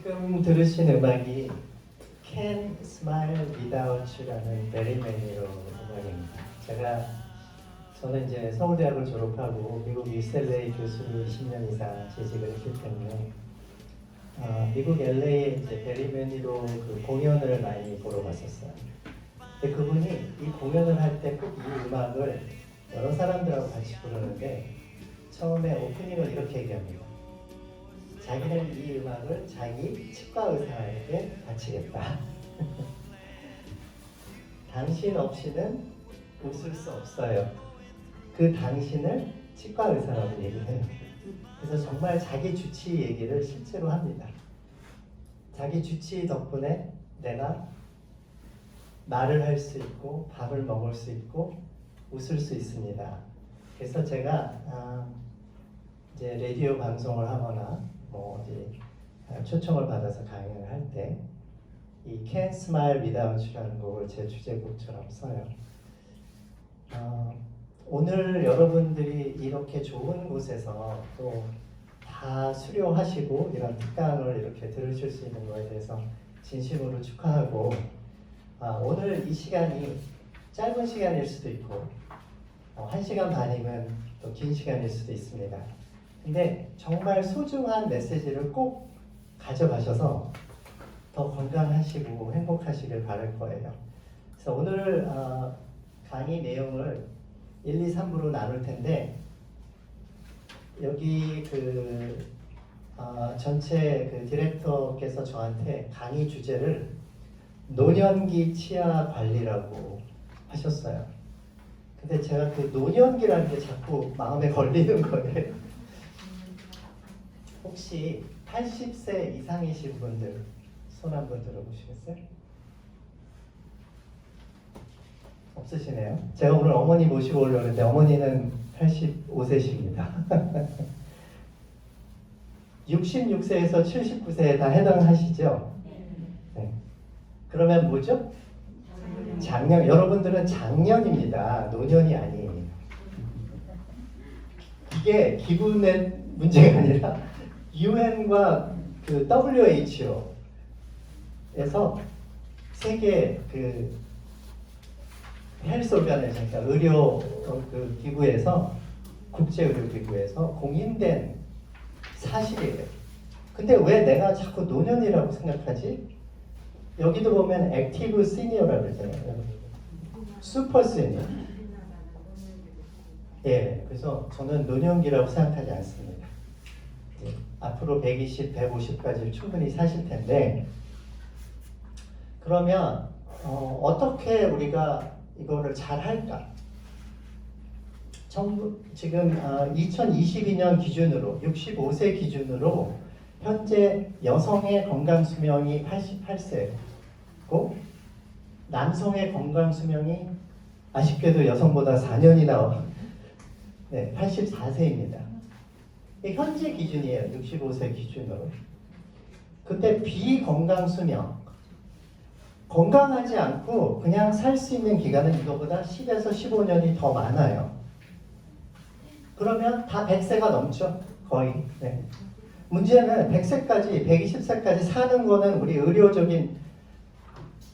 지금 들으신 음악이 Can't Smile Without You라는 베리 매니로 음악입니다. 저는 이제 서울대학을 졸업하고 미국 UCLA 교수로 20년 이상 재직을 했기 때문에 미국 LA에 이제 베리 매니로 그 공연을 많이 보러 갔었어요. 근데 그분이 이 공연을 할 때 꼭 이 음악을 여러 사람들하고 같이 부르는데 처음에 오프닝을 이렇게 얘기합니다. 자기는 이 음악을 자기 치과 의사에게 바치겠다. 당신 없이는 웃을 수 없어요. 그 당신을 치과 의사라고 얘기해요. 그래서 정말 자기 주치 얘기를 실제로 합니다. 자기 주치 덕분에 내가 말을 할 수 있고 밥을 먹을 수 있고 웃을 수 있습니다. 그래서 제가 이제 라디오 방송을 하거나 뭐 어디 초청을 받아서 강연을 할 때 이 Can't Smile Without You라는 곡을 제 주제곡처럼 써요. 오늘 여러분들이 이렇게 좋은 곳에서 또 다 수료하시고 이런 특강을 이렇게 들으실 수 있는 것에 대해서 진심으로 축하하고 오늘 이 시간이 짧은 시간일 수도 있고 1시간 반이면 또 긴 시간일 수도 있습니다. 근데 정말 소중한 메시지를 꼭 가져가셔서 더 건강하시고 행복하시길 바랄 거예요. 그래서 오늘 강의 내용을 1, 2, 3부로 나눌 텐데 여기 전체 디렉터께서 저한테 강의 주제를 노년기 치아 관리라고 하셨어요. 근데 제가 그 노년기라는 게 자꾸 마음에 걸리는 거예요. 혹시 80세 이상이신 분들 손 한번 들어보시겠어요? 없으시네요. 제가 오늘 어머니 모시고 오려는데 어머니는 85세십니다. 66세에서 79세에 다 해당하시죠? 네. 그러면 뭐죠? 장년. 여러분들은 장년입니다. 노년이 아니에요. 이게 기분의 문제가 아니라 UN과 그 WHO에서 세계 헬스 오르가나이제이션, 그러니까 의료 기구에서 국제 의료 기구에서 공인된 사실이에요. 근데 왜 내가 자꾸 노년이라고 생각하지? 여기도 보면 액티브 시니어라고 그러잖아요. 슈퍼 시니어. 예, 그래서 저는 노년기라고 생각하지 않습니다. 예, 앞으로 120, 150까지 충분히 사실 텐데 그러면 어떻게 우리가 이거를 잘 할까? 지금 2022년 기준으로 65세 기준으로 현재 여성의 건강 수명이 88세고 남성의 건강 수명이 아쉽게도 여성보다 4년이나 84세입니다. 현재 기준이에요. 65세 기준으로. 근데 비건강 수명, 건강하지 않고 그냥 살 수 있는 기간은 이거보다 10에서 15년이 더 많아요. 그러면 다 100세가 넘죠. 거의. 네. 문제는 100세까지, 120세까지 사는 거는 우리 의료적인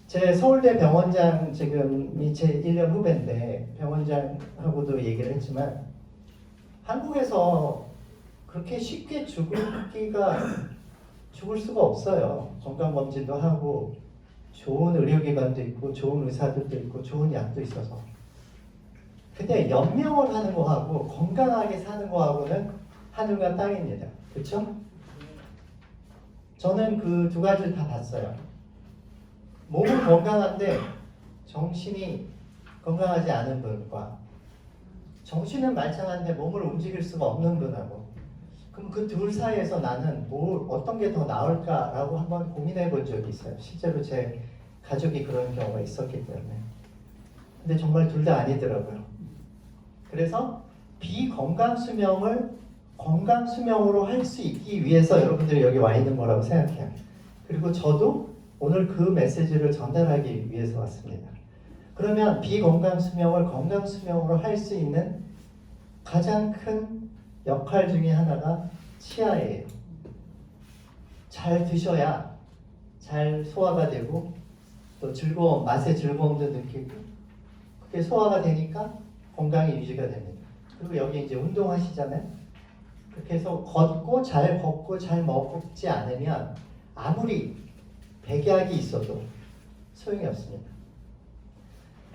제 서울대 병원장 지금이 제 1년 후배인데 병원장하고도 얘기를 했지만 한국에서 그렇게 쉽게 죽을 수가 없어요. 건강검진도 하고 좋은 의료기관도 있고 좋은 의사들도 있고 좋은 약도 있어서. 근데 연명을 하는 거하고 건강하게 사는 거하고는 하늘과 땅입니다. 그렇죠? 저는 그 두 가지를 다 봤어요. 몸은 건강한데 정신이 건강하지 않은 분과 정신은 말짱한데 몸을 움직일 수가 없는 분하고 그럼 그 둘 사이에서 나는 어떤 게 더 나을까라고 한번 고민해 본 적이 있어요. 실제로 제 가족이 그런 경우가 있었기 때문에. 근데 정말 둘 다 아니더라고요. 그래서 비건강 수명을 건강 수명으로 할 수 있기 위해서 여러분들이 여기 와 있는 거라고 생각해요. 그리고 저도 오늘 그 메시지를 전달하기 위해서 왔습니다. 그러면 비건강 수명을 건강 수명으로 할 수 있는 가장 큰 역할 중에 하나가 치아예요. 잘 드셔야 잘 소화가 되고 또 즐거움, 맛의 즐거움도 느끼고 그게 소화가 되니까 건강이 유지가 됩니다. 그리고 여기 이제 운동하시잖아요. 그렇게 해서 걷고 잘 먹지 않으면 아무리 백약이 있어도 소용이 없습니다.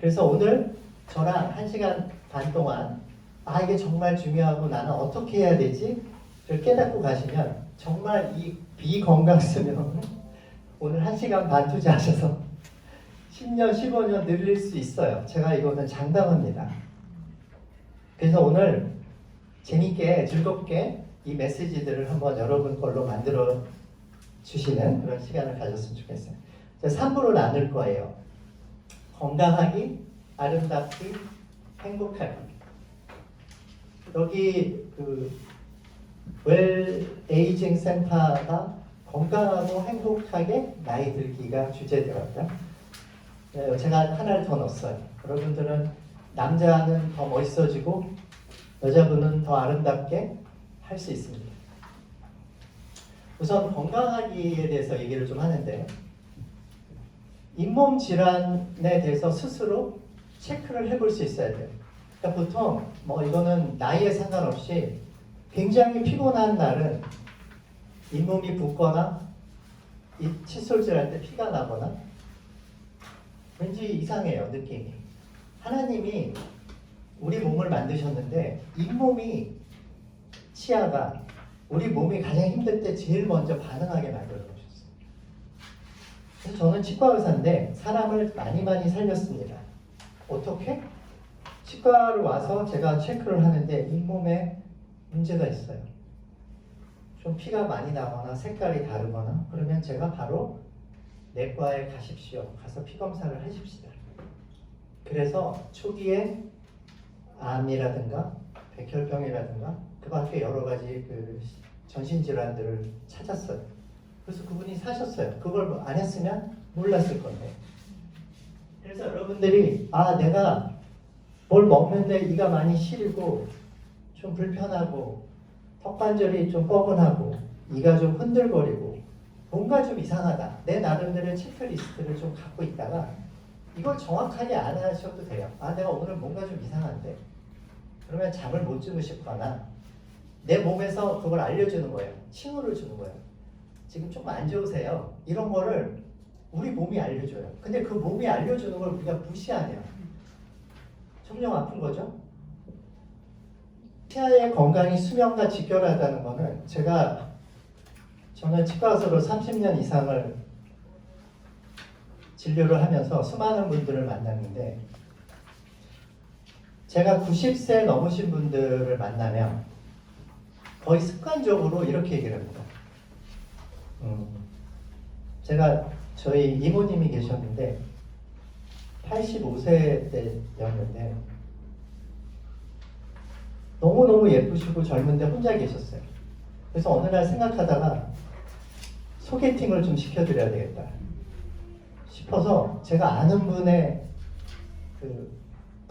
그래서 오늘 저랑 1시간 반 동안 이게 정말 중요하고 나는 어떻게 해야 되지? 를 깨닫고 가시면 정말 이 비건강수명을 오늘 1시간 반 투자하셔서 10년, 15년 늘릴 수 있어요. 제가 이거는 장담합니다. 그래서 오늘 재밌게 즐겁게 이 메시지들을 한번 여러분 걸로 만들어 주시는 그런 시간을 가졌으면 좋겠어요. 3부로 나눌 거예요. 건강하기, 아름답기, 행복하기. 여기 웰 에이징 센터가 건강하고 행복하게 나이 들기가 주제더라고요. 제가 하나를 더 넣었어요. 여러분들은 남자는 더 멋있어지고 여자분은 더 아름답게 할 수 있습니다. 우선 건강하기에 대해서 얘기를 좀 하는데 잇몸 질환에 대해서 스스로 체크를 해볼 수 있어야 돼요. 그러니까 보통 이거는 나이에 상관없이 굉장히 피곤한 날은 잇몸이 붓거나 이 칫솔질 할 때 피가 나거나 왠지 이상해요, 느낌이. 하나님이 우리 몸을 만드셨는데 잇몸이 치아가 우리 몸이 가장 힘들 때 제일 먼저 반응하게 만들어 놓으셨어요. 그래서 저는 치과 의사인데 사람을 많이 살렸습니다. 어떻게? 치과를 와서 제가 체크를 하는데 잇몸에 문제가 있어요. 좀 피가 많이 나거나 색깔이 다르거나 그러면 제가 바로 내과에 가십시오. 가서 피 검사를 하십시다. 그래서 초기에 암이라든가 백혈병이라든가 그 밖에 여러 가지 전신질환들을 찾았어요. 그래서 그분이 사셨어요. 그걸 안 했으면 몰랐을 건데. 그래서 여러분들이 내가 뭘 먹는데 이가 많이 시리고 좀 불편하고 턱관절이 좀 뻐근하고 이가 좀 흔들거리고 뭔가 좀 이상하다. 내 나름대로의 체크리스트를 좀 갖고 있다가 이걸 정확하게 안 하셔도 돼요. 내가 오늘 뭔가 좀 이상한데. 그러면 잠을 못 주무시거나 내 몸에서 그걸 알려주는 거예요. 칭호를 주는 거예요. 지금 좀 안 좋으세요. 이런 거를 우리 몸이 알려줘요. 근데 그 몸이 알려주는 걸 우리가 무시하네요. 점점 아픈 거죠. 치아의 건강이 수명과 직결하다는 거는 저는 치과 의사로 30년 이상을 진료를 하면서 수많은 분들을 만났는데 제가 90세 넘으신 분들을 만나면 거의 습관적으로 이렇게 얘기를 합니다. 제가 저희 이모님이 계셨는데 85세 때였는데 너무너무 예쁘시고 젊은데 혼자 계셨어요. 그래서 어느 날 생각하다가 소개팅을 좀 시켜드려야 되겠다 싶어서 제가 아는 분의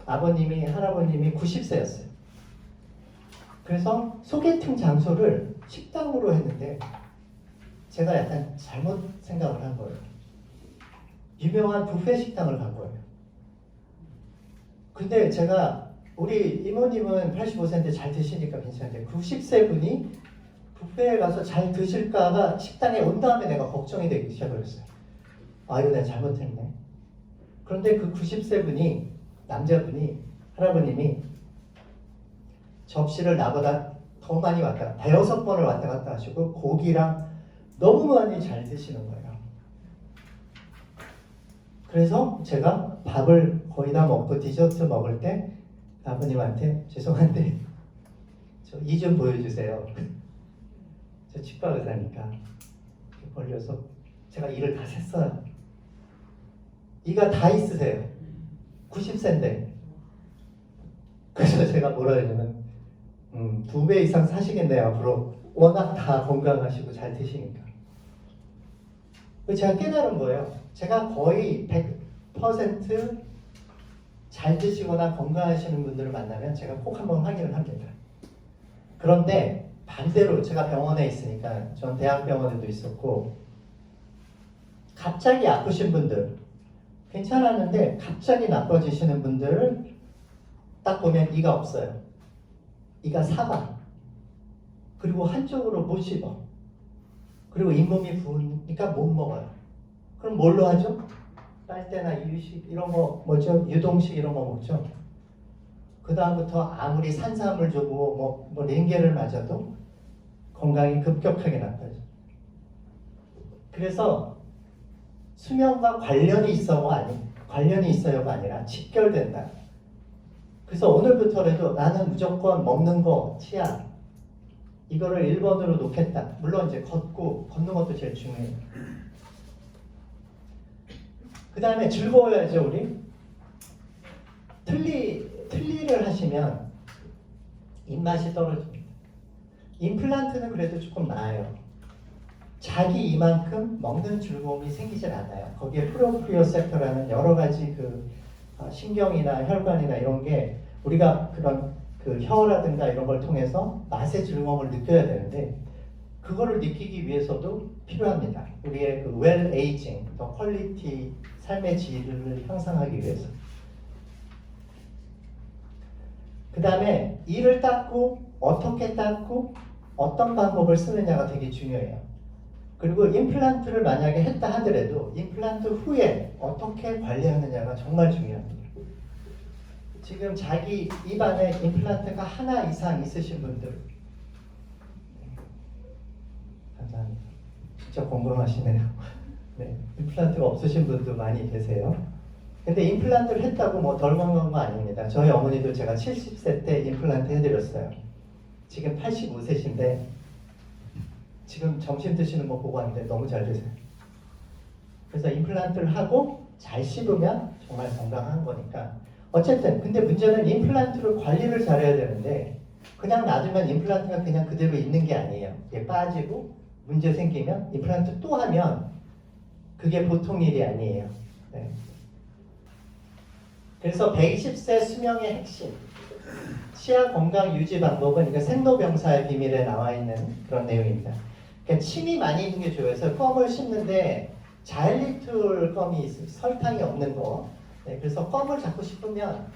아버님이 할아버님이 90세였어요. 그래서 소개팅 장소를 식당으로 했는데 제가 약간 잘못 생각을 한 거예요. 유명한 뷔페 식당을 간 거예요. 근데 제가 우리 이모님은 85세인데 잘 드시니까 괜찮은데 90세 분이 뷔페에 가서 잘 드실까가 식당에 온 다음에 내가 걱정이 되기 시작했어요. 이거 내가 잘못했네. 그런데 그 90세 분이 남자분이 할아버님이 접시를 나보다 더 많이 대여섯 번을 왔다 갔다 하시고 고기랑 너무 많이 잘 드시는 거예요. 그래서 제가 밥을 거의 다 먹고 디저트 먹을 때 아버님한테 죄송한데 저 이 좀 보여주세요. 저 치과 의사니까 벌려서 제가 이를 다 셌어요. 이가 다 있으세요. 90세인데. 그래서 제가 뭐라 했냐면 2배 이상 사시겠네요. 앞으로 워낙 다 건강하시고 잘 드시니까. 제가 깨달은 거예요. 제가 거의 100% 잘 드시거나 건강하시는 분들을 만나면 제가 꼭 한번 확인을 합니다. 그런데 반대로 제가 병원에 있으니까 전 대학병원에도 있었고 갑자기 아프신 분들 괜찮았는데 갑자기 나빠지시는 분들을 딱 보면 이가 없어요. 이가 사가. 그리고 한쪽으로 못 씹어. 그리고 잇몸이 부으니까 못 먹어요. 그럼 뭘로 하죠? 빨대나 이유식 이런 거 뭐죠? 유동식 이런 거 먹죠. 그 다음부터 아무리 산삼을 주고 뭐 렌게를 맞아도 건강이 급격하게 나빠져. 그래서 수면과 관련이 있어요가 아니라 직결된다. 그래서 오늘부터라도 나는 무조건 먹는 거, 치약 이거를 1번으로 놓겠다. 물론 이제 걷는 것도 제일 중요해요. 그 다음에 즐거워야죠, 우리. 틀니를 하시면 입맛이 떨어집니다. 임플란트는 그래도 조금 나아요. 자기 이만큼 먹는 즐거움이 생기질 않아요. 거기에 프로프리오셉터라는 여러 가지 신경이나 혈관이나 이런 게 우리가 그런 혀라든가 이런 걸 통해서 맛의 즐거움을 느껴야 되는데 그거를 느끼기 위해서도 필요합니다. 우리의 웰 에이징, 더 퀄리티, 삶의 질을 향상하기 위해서. 그 다음에 이를 닦고 어떻게 닦고 어떤 방법을 쓰느냐가 되게 중요해요. 그리고 임플란트를 만약에 했다 하더라도 임플란트 후에 어떻게 관리하느냐가 정말 중요합니다. 지금 자기 입안에 임플란트가 하나 이상 있으신 분들 감사합니다. 진짜 건강하시네요. 네, 임플란트가 없으신 분도 많이 계세요. 근데 임플란트를 했다고 뭐 덜 건강한 거 아닙니다. 저희 어머니도 제가 70세 때 임플란트 해드렸어요. 지금 85세신데 지금 점심 드시는 거 보고 왔는데 너무 잘 드세요. 그래서 임플란트를 하고 잘 씹으면 정말 건강한 거니까. 어쨌든 근데 문제는 임플란트를 관리를 잘해야 되는데 그냥 놔두면 임플란트가 그냥 그대로 있는 게 아니에요. 이게 빠지고 문제 생기면 임플란트 또 하면 그게 보통 일이 아니에요. 네. 그래서 120세 수명의 핵심 치아 건강 유지 방법은 이거 생로병사의 비밀에 나와 있는 그런 내용입니다. 그러니까 침이 많이 있는 게 좋아서 껌을 씹는데 자일리톨 껌이 있어요. 설탕이 없는 거. 네, 그래서 껌을 잡고 싶으면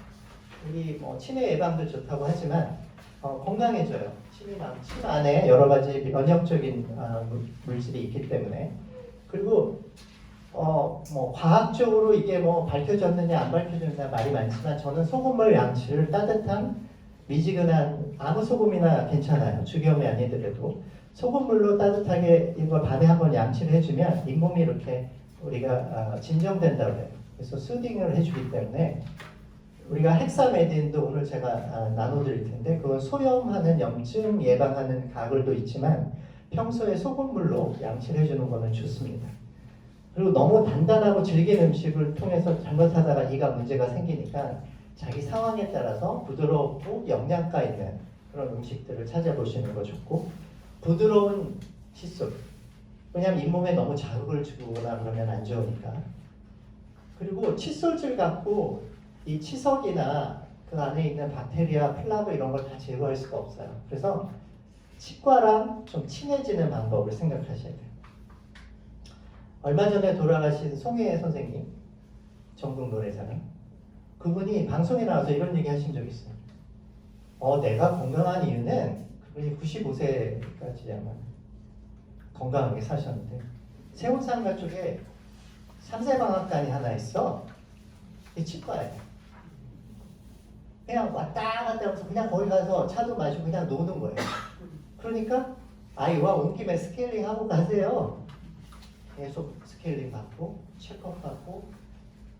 우리 치매 예방도 좋다고 하지만 건강해져요. 침 안에 여러 가지 면역적인 물질이 있기 때문에. 그리고 과학적으로 이게 밝혀졌느냐 안 밝혀졌느냐 말이 많지만 저는 소금물 양치를 따뜻한 미지근한 아무 소금이나 괜찮아요. 죽염이 아니더라도 소금물로 따뜻하게 이걸 밤에 한번 양치를 해주면 잇몸이 이렇게 우리가 진정된다고 해요. 그래서 수딩을 해주기 때문에 우리가 헥사메딘도 오늘 제가 나눠드릴 텐데 그건 소염하는 염증 예방하는 가글도 있지만 평소에 소금물로 양치를 해주는 거는 좋습니다. 그리고 너무 단단하고 질긴 음식을 통해서 잘못하다가 이가 문제가 생기니까 자기 상황에 따라서 부드럽고 영양가 있는 그런 음식들을 찾아보시는 거 좋고 부드러운 칫솔 왜냐하면 잇몸에 너무 자극을 주거나 그러면 안 좋으니까 그리고 칫솔질 갖고 이 치석이나 그 안에 있는 박테리아, 플라그 이런 걸 다 제거할 수가 없어요. 그래서 치과랑 좀 친해지는 방법을 생각하셔야 돼요. 얼마 전에 돌아가신 송혜 선생님, 전국 노래자랑 그분이 방송에 나와서 이런 얘기 하신 적이 있어요. 내가 건강한 이유는 그분이 95세까지 아마 건강하게 사셨는데 세운상가 쪽에 3세 방앗간이 하나 있어. 이 치과에 그냥 왔다 갔다 하면서 그냥 거기 가서 차도 마시고 그냥 노는 거예요. 그러니까 아이와 온 김에 스케일링 하고 가세요. 계속 스케일링 받고 체크업 받고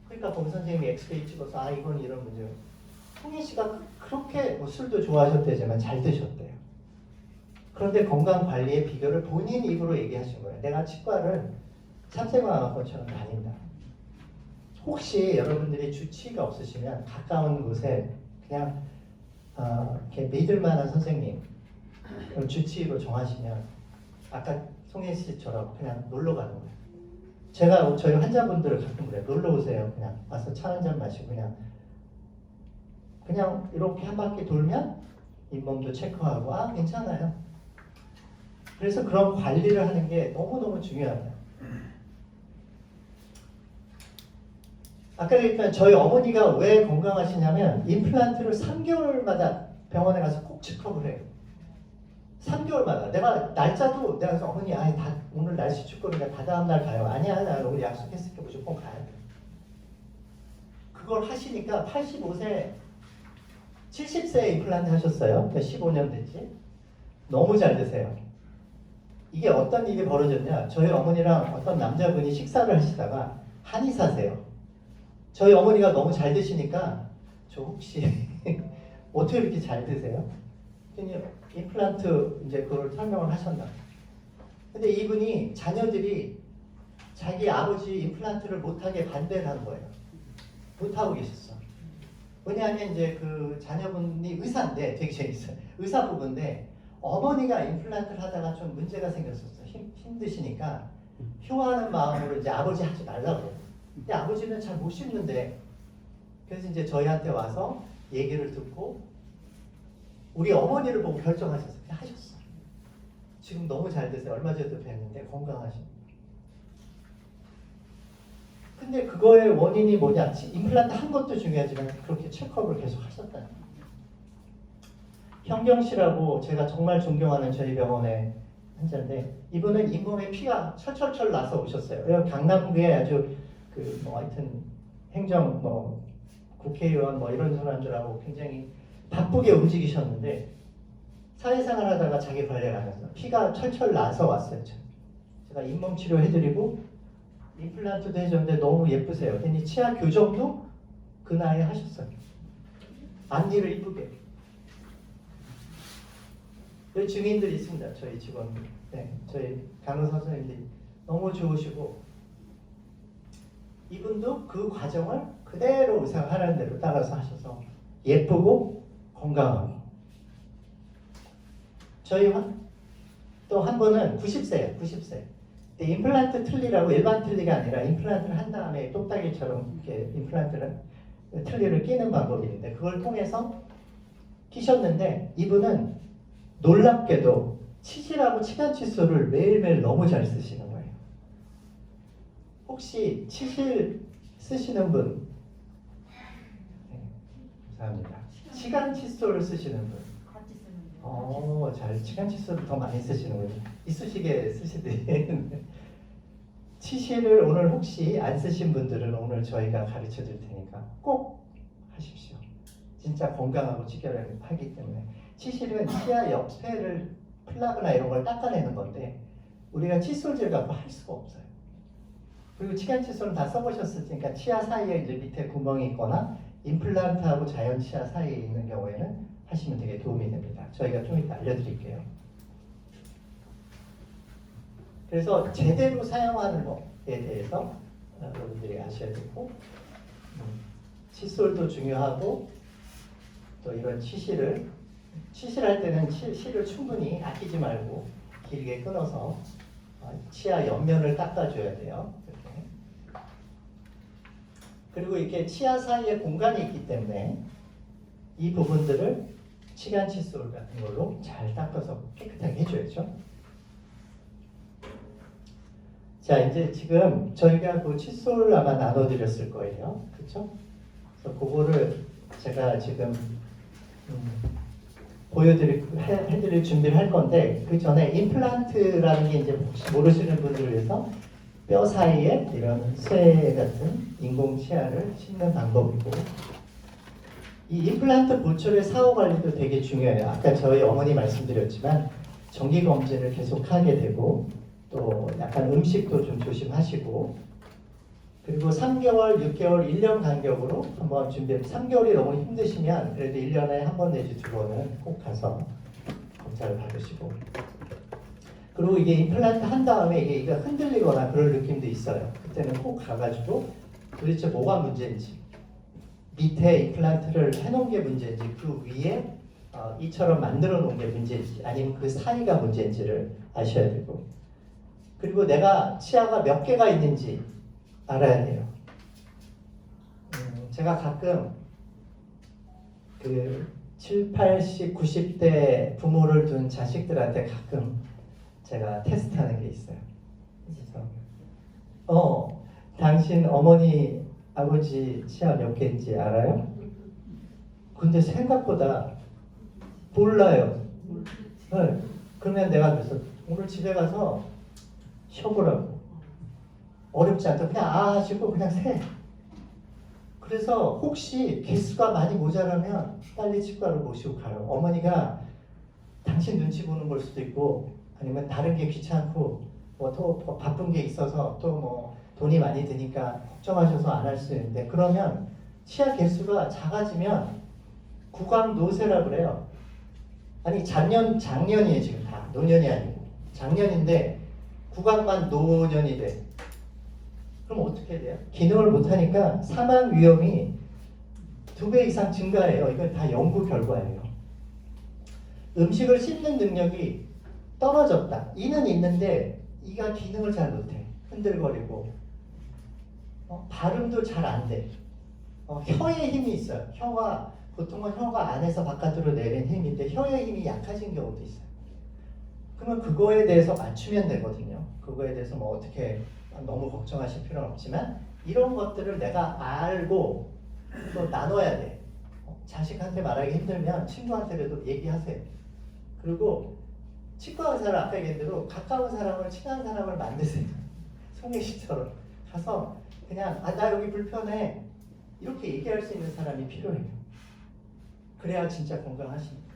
그러니까 거기 선생님이 엑스레이 찍어서 이건 이런 문제예요. 홍희 씨가 그렇게 술도 좋아하셨대지만 잘 드셨대요. 그런데 건강 관리의 비결을 본인 입으로 얘기하신 거예요. 내가 치과를 참새방앗간처럼 다닌다. 혹시 여러분들이 주치의가 없으시면 가까운 곳에 그냥 이렇게 믿을 만한 선생님 주치의로 정하시면 아까 송혜 씨처럼 그냥 놀러 가는 거예요. 제가 저희 환자분들을 가끔 그래요. 놀러 오세요. 그냥 와서 차 한 잔 마시고 그냥 이렇게 한 바퀴 돌면 잇몸도 체크하고 괜찮아요. 그래서 그런 관리를 하는 게 너무너무 중요하다. 아까 얘기했던 저희 어머니가 왜 건강하시냐면 임플란트를 3개월마다 병원에 가서 꼭 체크업을 해요. 3개월마다. 내가 날짜도 내가 그래서 어머니 다 오늘 날씨 춥거니까 다 다음 날 가요. 아니야, 나 오늘 약속했으니까 무조건 가야 돼. 그걸 하시니까 85세, 70세에 임플란트 하셨어요. 15년 됐지. 너무 잘 드세요. 이게 어떤 일이 벌어졌냐? 저희 어머니랑 어떤 남자분이 식사를 하시다가 한의사세요. 저희 어머니가 너무 잘 드시니까 저 혹시 어떻게 이렇게 잘 드세요? 그랬더니 임플란트 이제 그걸 설명을 하셨나. 근데 이분이 자녀들이 자기 아버지 임플란트를 못하게 반대를 하는 거예요. 못하고 계셨어. 왜냐하면 이제 그 자녀분이 의사인데 되게 재밌어요. 의사 부부인데 어머니가 임플란트를 하다가 좀 문제가 생겼었어. 힘드시니까 효하는 마음으로 이제 아버지 하지 말라고. 근데 아버지는 잘 못 씹는데 그래서 이제 저희한테 와서 얘기를 듣고 우리 어머니를 보고 결정하셨어요. 하셨어. 지금 너무 잘 되세요. 얼마 전에도 뵀는데 건강하십니다. 근데 그거의 원인이 뭐냐? 임플란트 한 것도 중요하지만 그렇게 체크업을 계속 하셨다는 거예요. 현경 씨라고 제가 정말 존경하는 저희 병원의 환자인데 이분은 잇몸에 피가 철철철 나서 오셨어요. 강남구에 아주 하여튼 행정 국회의원 이런 사람들하고 굉장히 바쁘게 움직이셨는데 사회생활 하다가 자기 관리를 안 해서 피가 철철 나서 왔어요. 제가 잇몸 치료해드리고 임플란트도 해줬는데 너무 예쁘세요. 괜히 치아 교정도 그 나이에 하셨어요. 앞니를 이쁘게. 여기 증인들이 있습니다. 저희 직원들. 네, 저희 간호사 선생님들이 너무 좋으시고 이분도 그 과정을 그대로 의사가 하라는 대로 따라서 하셔서 예쁘고 건강하고. 저희 또 한 분은 90세예요. 90세. 근데 임플란트 틀니라고 일반 틀니가 아니라 임플란트를 한 다음에 똑딱이처럼 이렇게 틀니를 끼는 방법이 있는데 그걸 통해서 끼셨는데 이분은 놀랍게도 치실하고 치간 칫솔을 매일매일 너무 잘 쓰시는 거예요. 혹시 치실 쓰시는 분? 네, 감사합니다. 치간 칫솔 쓰시는 분? 같이 쓰는 잘 치간 칫솔을 더 많이 쓰시는군요. 이쑤시개 쓰시는데 치실을 오늘 혹시 안 쓰신 분들은 오늘 저희가 가르쳐 드릴 테니까 꼭 하십시오. 진짜 건강하고 직결하기 때문에 치실은 치아 옆에를 플라그나 이런 걸 닦아내는 건데 우리가 칫솔질 갖고 할 수가 없어요. 그리고 치간 칫솔은 다 써보셨을 테니까 치아 사이에 이제 밑에 구멍이 있거나 임플란트하고 자연 치아 사이에 있는 경우에는 하시면 되게 도움이 됩니다. 저희가 좀 이따 알려드릴게요. 그래서 제대로 사용하는 것에 대해서 여러분들이 아셔야 되고 칫솔도 중요하고 또 이런 치실할 때는 실을 충분히 아끼지 말고 길게 끊어서 치아 옆면을 닦아줘야 돼요. 이렇게. 그리고 이렇게 치아 사이에 공간이 있기 때문에 이 부분들을 치간 칫솔 같은 걸로 잘 닦아서 깨끗하게 해줘야죠. 자, 이제 지금 저희가 그 칫솔 아마 나눠드렸을 거예요. 그렇죠? 그래서 그거를 제가 지금 해드릴 준비를 할 건데 그 전에 임플란트라는 게 이제 혹시 모르시는 분들을 위해서 뼈 사이에 이런 쇠 같은 인공 치아를 심는 방법이고 이 임플란트 보철의 사후 관리도 되게 중요해요. 아까 저희 어머니 말씀드렸지만 정기 검진을 계속 하게 되고 또 약간 음식도 좀 조심하시고 그리고 3개월, 6개월, 1년 간격으로 한번 준비해 3개월이 너무 힘드시면 그래도 1년에 한 번 내지 2번은 꼭 가서 검사를 받으시고 그리고 이게 임플란트 한 다음에 이게 흔들리거나 그럴 느낌도 있어요. 그때는 꼭 가가지고 도대체 뭐가 문제인지 밑에 임플란트를 해놓은 게 문제인지 그 위에 이처럼 만들어 놓은 게 문제인지 아니면 그 사이가 문제인지를 아셔야 되고 그리고 내가 치아가 몇 개가 있는지 알아야 돼요. 제가 가끔 그 7, 80, 90대 부모를 둔 자식들한테 가끔 제가 테스트하는 게 있어요. 그래서 당신 어머니 아버지 치아 몇 개인지 알아요? 근데 생각보다 몰라요. 네. 그러면 내가 그래서 오늘 집에 가서 쉬어보라고. 어렵지 않다. 그냥 하시고 그냥 세. 그래서 혹시 개수가 많이 모자라면 빨리 치과로 모시고 가요. 어머니가 당신 눈치 보는 걸 수도 있고 아니면 다른 게 귀찮고 뭐 또 바쁜 게 있어서 또 뭐 돈이 많이 드니까 걱정하셔서 안 할 수 있는데 그러면 치아 개수가 작아지면 구강 노쇠라 그래요. 아니 작년이에요 지금 다 노년이 아니고 작년인데 구강만 노년이 돼. 그럼 어떻게 돼요? 기능을 못하니까 사망 위험이 2배 이상 증가해요. 이건 다 연구 결과예요. 음식을 씹는 능력이 떨어졌다. 이는 있는데 이가 기능을 잘 못해. 흔들거리고 발음도 잘 안 돼. 혀에 힘이 있어요. 보통은 혀가 안에서 바깥으로 내린 힘인데 혀의 힘이 약해진 경우도 있어요. 그러면 그거에 대해서 맞추면 되거든요. 그거에 대해서 뭐 어떻게 너무 걱정하실 필요는 없지만 이런 것들을 내가 알고 또 나눠야 돼. 자식한테 말하기 힘들면 친구한테라도 얘기하세요. 그리고 치과 의사를 아까 얘기한 대로 가까운 사람을 친한 사람을 만드세요. 송혜 씨처럼 가서 그냥 나 여기 불편해 이렇게 얘기할 수 있는 사람이 필요해요. 그래야 진짜 건강하십니다.